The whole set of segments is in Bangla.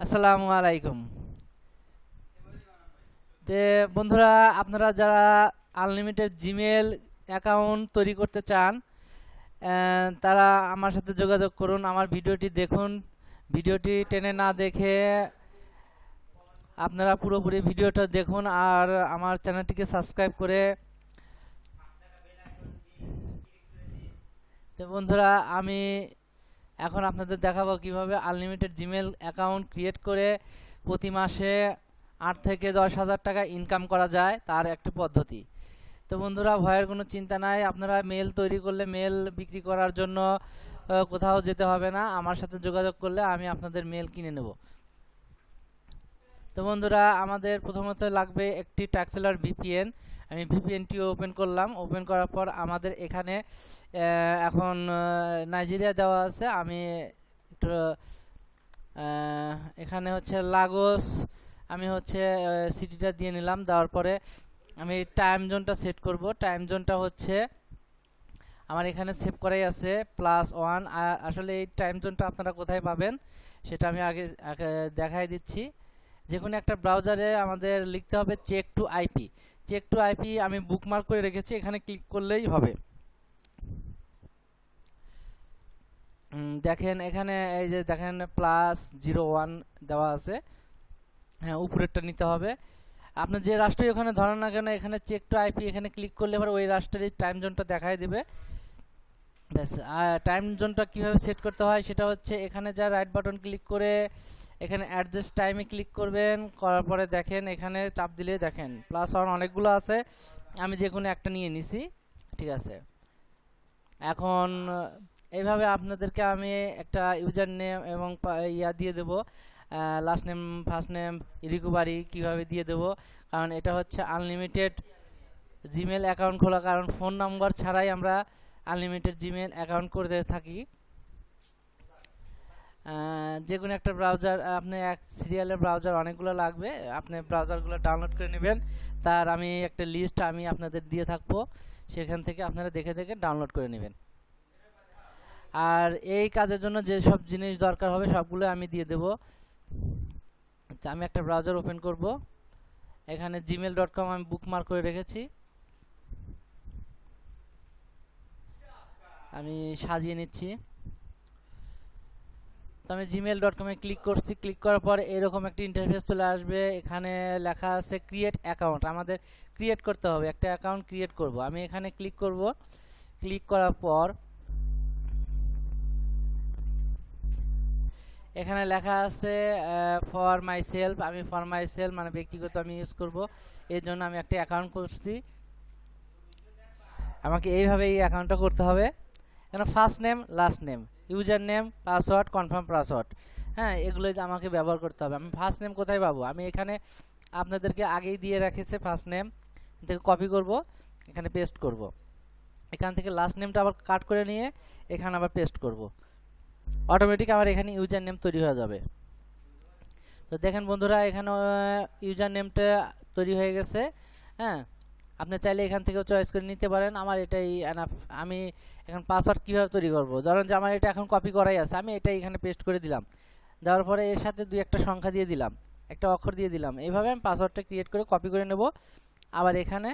আসসালামু আলাইকুম। তে বন্ধুরা, আপনারা যারা আনলিমিটেড জিমেল অ্যাকাউন্ট তৈরি করতে চান, তারা আমার সাথে যোগাযোগ করুন। আমার ভিডিওটি দেখুন। ভিডিওটি টেনে না দেখে আপনারা পুরোপুরি ভিডিওটা দেখুন আর আমার চ্যানেলটিকে সাবস্ক্রাইব করে। তো বন্ধুরা, আমি এখন আপনাদের দেখাবো কিভাবে আনলিমিটেড জিমেল অ্যাকাউন্ট ক্রিয়েট করে প্রতি মাসে 8 থেকে 10 হাজার টাকা ইনকাম করা যায়, তার একটি পদ্ধতি। তো বন্ধুরা, ভয়ের কোনো চিন্তা নাই। আপনারা মেল তৈরি করলে মেল বিক্রি করার জন্য কোথাও যেতে হবে না। আমার সাথে যোগাযোগ করলে আমি আপনাদের মেল কিনে নেব। তো বন্ধুরা, আমাদের প্রথমত লাগবে একটি ট্যাক্সেলার ভিপিএন। আমি ভিপিএনটি ওপেন করলাম। ওপেন করার পর আমাদের এখানে এখন নাইজেরিয়া দেওয়া আছে। আমি একটু এখানে হচ্ছে লাগোস, আমি হচ্ছে সিটিটা দিয়ে নিলাম। দেওয়ার পরে আমি টাইম জোনটা সেট করব। টাইম জোনটা হচ্ছে আমার এখানে সেভ করাই আছে +1। আসলে এই টাইম জোনটা আপনারা কোথায় পাবেন সেটা আমি আগে দেখাই দিচ্ছি। যে কোনো একটা ব্রাউজারে আমাদের লিখতে হবে check to IP. Check to IP আমি বুকমার্ক করে রেখেছি, এখানে ক্লিক করলেই হবে। দেখেন এখানে এই যে দেখেন +01 দেওয়া আছে। হ্যাঁ, উপরেরটা নিতে হবে। আপনি যে রাষ্ট্রই ওখানে ধরেন না কেন, এখানে চেক টু আইপি এখানে ক্লিক করলে এবার ওই রাষ্ট্রের টাইম জোনটা দেখাই দেবে। ব্যাস। টাইম জোনটা কীভাবে সেট করতে হয় সেটা হচ্ছে এখানে যা রাইট বাটন ক্লিক করে এখানে অ্যাডজাস্ট টাইমে ক্লিক করবেন। করার পরে দেখেন এখানে চাপ দিলে দেখেন +1 অনেকগুলো আছে, আমি যে কোনো একটা নিয়ে নিছি। ঠিক আছে। এখন এইভাবে আপনাদেরকে আমি একটা ইউজার নেম এবং ইয়া দিয়ে দেব, last name first name recovery কীভাবে দিয়ে দেব, কারণ এটা হচ্ছে আনলিমিটেড জিমেল অ্যাকাউন্ট খোলা, কারণ ফোন নাম্বার ছাড়াই আমরা আনলিমিটেড জিমেল অ্যাকাউন্ট করতে থাকি। যে কোনো একটা ব্রাউজার, আপনি এক সিরিয়ালের ব্রাউজার অনেকগুলো লাগবে, আপনি ব্রাউজারগুলো ডাউনলোড করে নেবেন। তার আমি একটা লিস্ট আমি আপনাদের দিয়ে থাকবো, সেখান থেকে আপনারা দেখে দেখে ডাউনলোড করে নেবেন। আর এই কাজের জন্য যে সব জিনিস দরকার হবে সবগুলো আমি দিয়ে দেব। তো আমি একটা ব্রাউজার ওপেন করব। এখানে gmail.com আমি বুকমার্ক করে রেখেছি, আমি সাজিয়ে নিচ্ছি। তো আমি gmail.com এ ক্লিক করছি। ক্লিক করার পর এরকম একটা ইন্টারফেস চলে আসবে। এখানে লেখা আছে ক্রিয়েট অ্যাকাউন্ট। আমাদের ক্রিয়েট করতে হবে, একটা অ্যাকাউন্ট ক্রিয়েট করব। আমি এখানে ক্লিক করব। ক্লিক করার পর এখানে লেখা আছে ফর মাই সেলফ। আমি ফর মাই সেলফ মানে ব্যক্তিগত আমি ইউজ করব, এর জন্য আমি একটা অ্যাকাউন্ট করছি। আমাকে এইভাবে এই অ্যাকাউন্টটা করতে হবে। এখানে first name last name user name password confirm password, হ্যাঁ, এগুলোই আমাকে ব্যবহার করতে হবে। আমি ফার্স্ট নেম কোথায় পাবো, আমি এখানে আপনাদেরকে আগেই দিয়ে রেখেছে ফার্স্ট নেম থেকে কপি করব, এখানে পেস্ট করব। এখান থেকে লাস্ট নেমটা আবার কাট করে নিয়ে এখানে আবার পেস্ট করব। অটোমেটিক আমার এখানে ইউজার নেম তৈরি হয়ে যাবে। তো দেখেন বন্ধুরা, এখানে ইউজার নেমটা তৈরি হয়ে গেছে। হ্যাঁ, আপনি চাইলে এখান থেকেও চয়েস করে নিতে পারেন। আমার এটাই এনাফ। আমি এখন পাসওয়ার্ড কীভাবে তৈরি করব, ধরেন যে আমার এটা এখন কপি করাই আছে, আমি এটাই এখানে পেস্ট করে দিলাম। দেওয়ার পরে এর সাথে দুই একটা সংখ্যা দিয়ে দিলাম, একটা অক্ষর দিয়ে দিলাম। এইভাবে আমি পাসওয়ার্ডটা ক্রিয়েট করে কপি করে নেব, আবার এখানে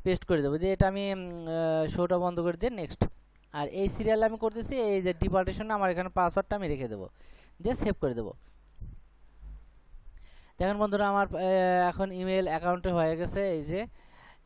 পেস্ট করে দেবো। যে এটা আমি শোটা বন্ধ করে দিয়ে নেক্সট। আর এই সিরিয়ালে আমি করতেছি এই যে ডিপার্টেশনে আমার এখানে পাসওয়ার্ডটা আমি রেখে দেবো, দিয়ে সেভ করে দেবো। দেখেন বন্ধুরা, আমার এখন ইমেল অ্যাকাউন্টে হয়ে গেছে। এই যে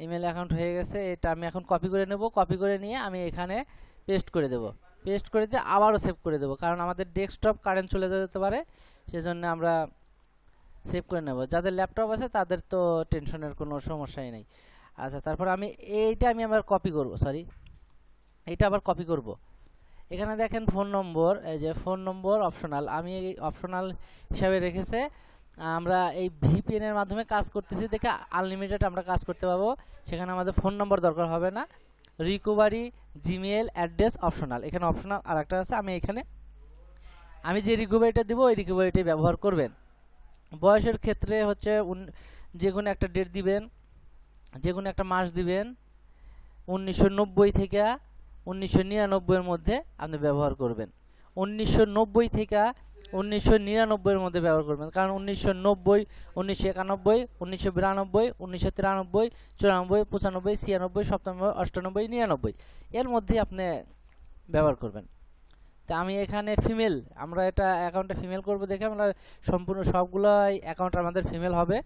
ইমেল অ্যাকাউন্ট হয়ে গেছে, এটা আমি এখন কপি করে নেব। কপি করে নিয়ে আমি এখানে পেস্ট করে দেব। পেস্ট করে দিয়ে আবারও সেভ করে দেব, কারণ আমাদের ডেস্কটপ কারেন্ট চলে যেতে পারে, সেজন্য আমরা সেভ করে নেব। যাদের ল্যাপটপ আছে তাদের তো টেনশনের কোনো সমস্যাই নেই। আচ্ছা, তারপর আমি এইটা আমি আবার কপি করব, সরি, এইটা আবার কপি করব। এখানে দেখেন ফোন নম্বর, এই যে ফোন নম্বর অপশনাল, আমি এই অপশনাল হিসাবে রেখেছে। আমরা এই ভিপিএন এর মাধ্যমে কাজ করতেছি দেখে আনলিমিটেড আমরা কাজ করতে পারবো, সেখানে আমাদের ফোন নম্বর দরকার হবে না। রিকভারি জিমেল অ্যাড্রেস অপশনাল, এখানে অপশনাল আর একটা আছে। আমি যে রিকভারিটা দেবো ওই রিকভারিটাই ব্যবহার করবেন। বয়সের ক্ষেত্রে হচ্ছে যে কোনো একটা ডেট দিবেন, যে কোনো একটা মাস দিবেন। 1990 থেকে 1999 এর মধ্যে আপনি ব্যবহার করবেন। 1990 থেকে 1999-এর মধ্যে ব্যবহার করবেন, কারণ 1990, 1991, 1992, 1993, 94, 95, 96, 97, 98, 99 এর মধ্যেই আপনি ব্যবহার করবেন। তা আমি এখানে ফিমেল, আমরা এটা অ্যাকাউন্টটা ফিমেল করব দেখে আমরা সম্পূর্ণ সবগুলো অ্যাকাউন্ট আমাদের ফিমেল হবে।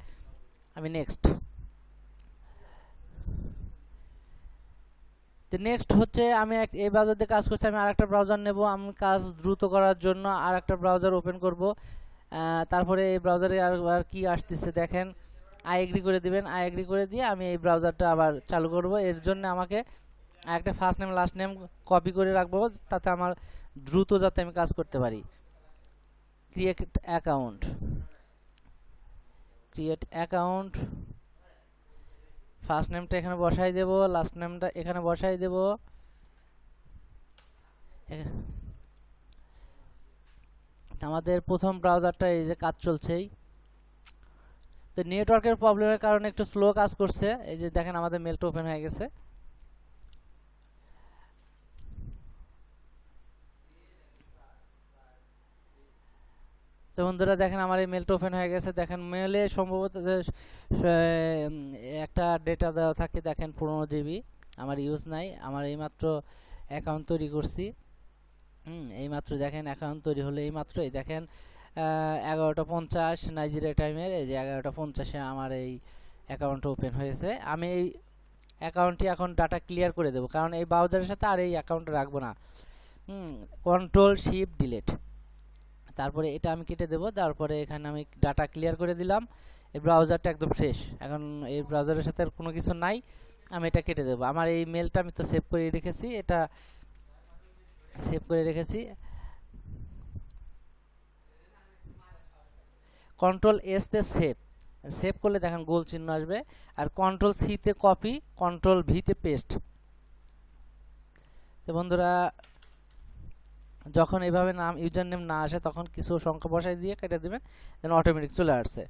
আমি নেক্সট। তো নেক্সট হচ্ছে আমি এই ব্রাউজার দিয়ে কাজ করছি, আমি আরেকটা ব্রাউজার নেব। আমি কাজ দ্রুত করার জন্য আরেকটা ব্রাউজার ওপেন করব। তারপরে এই ব্রাউজারে আর কি আসতেছে দেখেন, আই এগ্রি করে দিবেন। আই এগ্রি করে দিয়ে আমি এই ব্রাউজারটা আবার চালু করব। এর জন্য আমাকে একটা first name last name copy করে রাখবো, তাতে আমার দ্রুত যাতে আমি কাজ করতে পারি। Create account, create account, first নেমটা এখানে বসাই দেব, লাস্ট নেমটা এখানে বসাই দেব। আমাদের প্রথম ব্রাউজারটা এই যে কাজ চলছেই, তো নেটওয়ার্কের প্রবলেমের কারণে একটু স্লো কাজ করছে। এই যে দেখেন আমাদের মেলটা ওপেন হয়ে গেছে। তো বন্ধুরা দেখেন আমার এই মেলটা ওপেন হয়ে গেছে। দেখেন মেলে সম্ভবত একটা ডেটা দেওয়া থাকে, দেখেন 15 জিবি। আমার ইউজ নাই, আমার এইমাত্র অ্যাকাউন্ট তৈরি করছি। এইমাত্র দেখেন অ্যাকাউন্ট তৈরি হলো এইমাত্র। এই দেখেন 11:50 নাইজেরিয়া টাইমের, এই যে 11:50-এ আমার এই অ্যাকাউন্ট ওপেন হয়েছে। আমি এই অ্যাকাউন্টটি এখন ডাটা ক্লিয়ার করে দেবো, কারণ এই ব্রাউজারের সাথে আর এই অ্যাকাউন্ট রাখবো না। কন্ট্রোল শিফট ডিলিট, তারপরে এটা আমি কেটে দেবো। তারপরে এখানে আমি ডাটা ক্লিয়ার করে দিলাম। এই ব্রাউজারটা একদম ফ্রেশ, এখন এই ব্রাউজারের সাথে আর কোনো কিছু নাই। আমি এটা কেটে দেবো। আমার এই মেলটা আমি তো সেভ করে রেখেছি, এটা সেভ করে রেখেছি। কন্ট্রোল এস তে সেভ, সেভ করলে দেখেন গোল চিহ্ন আসবে। আর কন্ট্রোল সি তে কপি, কন্ট্রোল ভি তে পেস্ট। তো বন্ধুরা যখন এইভাবে নাম ইউজার নেম না আসে তখন কিছু সংখ্যা বসাই দিয়ে কেটে দেবেন, যেন অটোমেটিক চলে আসছে।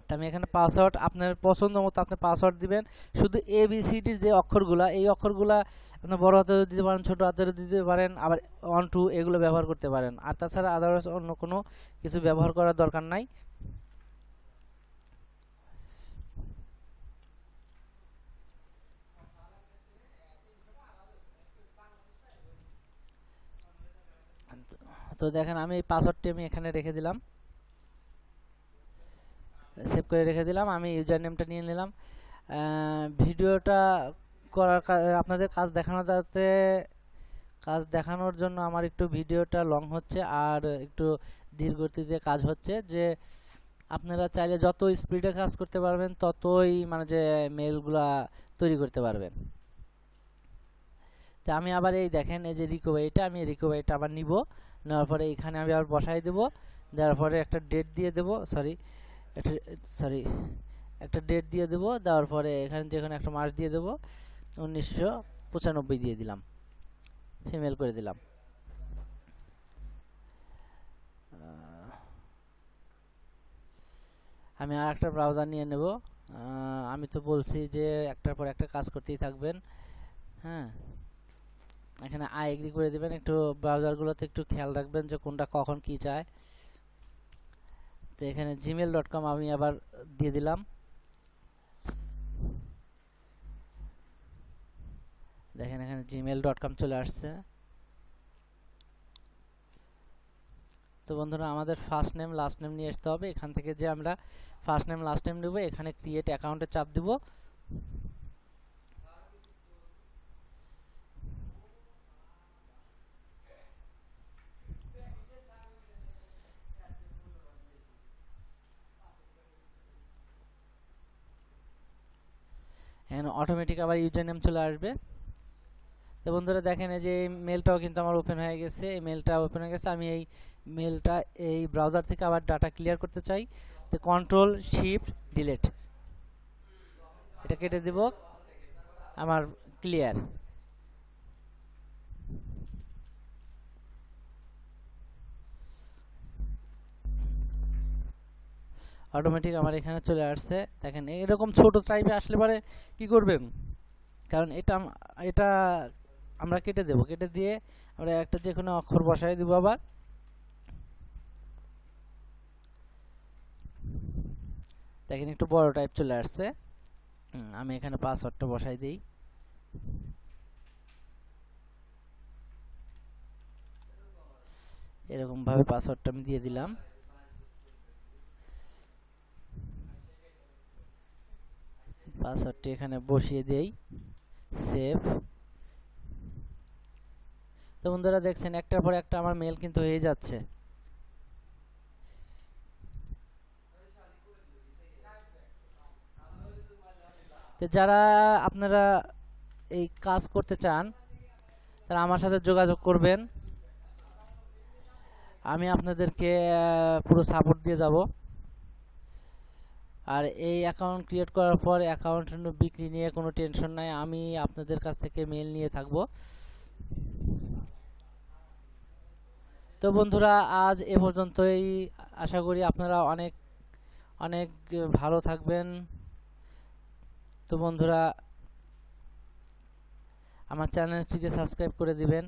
তো আমি এখানে পাসওয়ার্ড আপনার পছন্দ মতো আপনি পাসওয়ার্ড দিবেন। শুধু ABCDর যে অক্ষরগুলা, এই অক্ষরগুলা আপনি বড় হাতেও দিতে পারেন, ছোট হাতেও দিতে পারেন, আবার 1 2 এগুলো ব্যবহার করতে পারেন। আর তাছাড়া আদারওয়াইজ অন্য কোনো কিছু ব্যবহার করার দরকার নাই। তো দেখেন আমি এই পাসওয়ার্ডটি আমি এখানে রেখে দিলাম, সেভ করে রেখে দিলাম। আমি ইউজার নেমটা নিয়ে নিলাম। ভিডিওটা করার আপনাদের কাজ দেখানোর জন্য আমার একটু ভিডিওটা লং হচ্ছে আর একটু ধীর গতিতে কাজ হচ্ছে, যে আপনারা চাইলে যত স্পিডে কাজ করতে পারবেন ততই মানে যে মেলগুলা তৈরি করতে পারবেন। তো আমি আবার এই দেখেন এই যে রিকভারিটা, আমি রিকভারিটা আবার নিব। নেওয়ার পরে এখানে আমি আবার বসাই দেব। দেওয়ার পরে একটা ডেট দিয়ে দেব, একটা ডেট দিয়ে দেব। দেওয়ার পরে এখানে যেখানে একটা মাস দিয়ে দেব, 1995 দিয়ে দিলাম, ফিমেল করে দিলাম। আমি আর একটা ব্রাউজার নিয়ে নেব। আমি তো বলছি যে একটার পর একটা কাজ করতেই থাকবেন। হ্যাঁ, এখানে আই এগ্রি করে দিবেন। একটু ব্রাউজারগুলোতে একটু খেয়াল রাখবেন যে কোনটা কখন কি চায়। তো এখানে gmail.com আমি আবার দিয়ে দিলাম। দেখেন এখানে gmail.com চলে আসছে। তো বন্ধুরা আমাদের ফার্স্ট নেম লাস্ট নেম নিয়ে আসতে হবে। এখান থেকে যে আমরা ফার্স্ট নেম লাস্ট নেম দেব, এখানে ক্রিয়েট অ্যাকাউন্টে চাপ দিব। এখানে অটোমেটিক আবার ইউজার নেম চলে আসবে। তো বন্ধুরা দেখেন এই যে মেলটাও কিন্তু আমার ওপেন হয়ে গেছে। এই মেলটা ওপেন হয়ে গেছে। আমি এই মেলটা এই ব্রাউজার থেকে আবার ডাটা ক্লিয়ার করতে চাই, তো কন্ট্রোল শিফট ডিলিট, এটা কেটে দেব। আমার ক্লিয়ার। অটোমেটিক আমার এখানে চলে আসছে। দেখেন এরকম ছোট টাইপে আসলে পরে কি করবেন, কারণ এটা আমরা কেটে দেব, কেটে দিয়ে আমরা একটা যে কোনো অক্ষর বসাই দিব। আবার দেখেন একটু বড় টাইপ চলে আসছে। আমি এখানে পাসওয়ার্ডটা বসাই দিই। এরকম ভাবে পাসওয়ার্ডটা আমি দিয়ে দিলাম। পাসওয়ার্ডটি এখানে বসিয়ে দেই, সেভ। তো বন্ধুরা দেখছেন একটার পর একটা আমার মেল কিন্তু হয়ে যাচ্ছে। তো যারা আপনারা এই কাজ করতে চান তারা আমার সাথে যোগাযোগ করবেন, আমি আপনাদেরকে পুরো সাপোর্ট দিয়ে যাব। আর এই অ্যাকাউন্ট ক্রিয়েট করার পর অ্যাকাউন্ট বিক্রি নিয়ে কোনো টেনশন নাই, আমি আপনাদের কাছ থেকে মেল নিয়ে থাকব। তো বন্ধুরা আজ এ পর্যন্তই, আশা করি আপনারা অনেক অনেক ভালো থাকবেন। তো বন্ধুরা আমার চ্যানেলটিকে সাবস্ক্রাইব করে দিবেন।